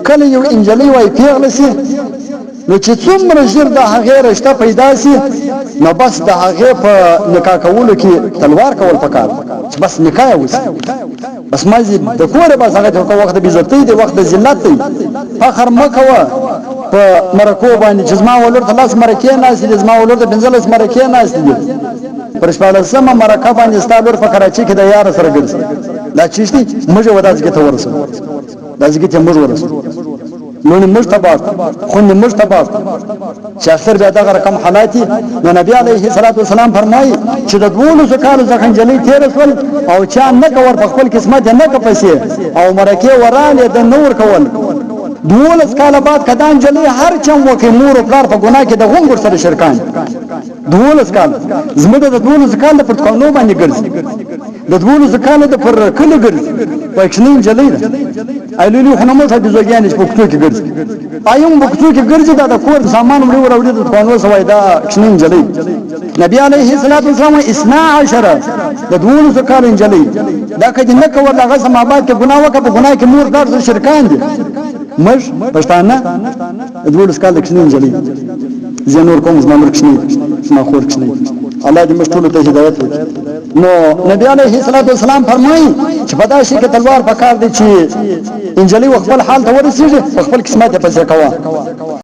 کله یو انجلۍ وای پیغله سي نو چې څومره ژر د هغې رشته پیدا سي نو بس د هغې په نکاح کولو کې تلوار کول پکار چې بس نکاح یې وسي بس مازې د کوره بس هغه ته وخت د بېزتۍ دی وخت د ذلت دی فخر مه کوه په مرکو باندې چې زما ولور ته 10 مرکې ناستې دي زما ولور ته 15 مرکې ناستې دي پر 14مه مرکه باندې ستا لور په کراچۍ کې د یار سره ګرځي دا چیز دی موږ وداسې ته ورسو داسې کې موږ ورسو نو موږ تباہ خو موږ تباہ چې اکثر بیا دغه رقم حالاتي نو نبی عليه الصلاه والسلام فرمایي چې د 12 کالو څخه انجلۍ تیر شول او چا نه کور په خپل قسمت نه کپسي او مرکه ورانه د نور کول 12 کاله بعد کدا انجلۍ هر چم وکي مور او پلار په ګناه کې د غونګور سره شرکان 12 کال زموږ د 12 کال په قانون باندې ګرځي د 12 کال د پر کله ګرځي پښنی انجلۍ ایلونی خنمو ته د زوګیان په پښتو کې ګرځي ايوم پښتو کې ګرځي دا د کور سامان وړي د قانون سوای دا پښنی انجلۍ نبی عليه الصلاه والسلام 12 د 12 کال انجلۍ دا کله نه کول هغه سمابات کې ګناه وکړه په ګناه کې مور دار شرکان دي مش پښتانه د 12 کال کې انجلۍ زینور کوم زمامر کښنی ما خور کښنی الله دې مشتول ته هدایت وکړي نو نبی عليه الصلاه والسلام فرمایي چې په داسې کې تلوار پکار دي چې انجلۍ خپل حال ته ورسیږي خپل قسمت په ځای کوه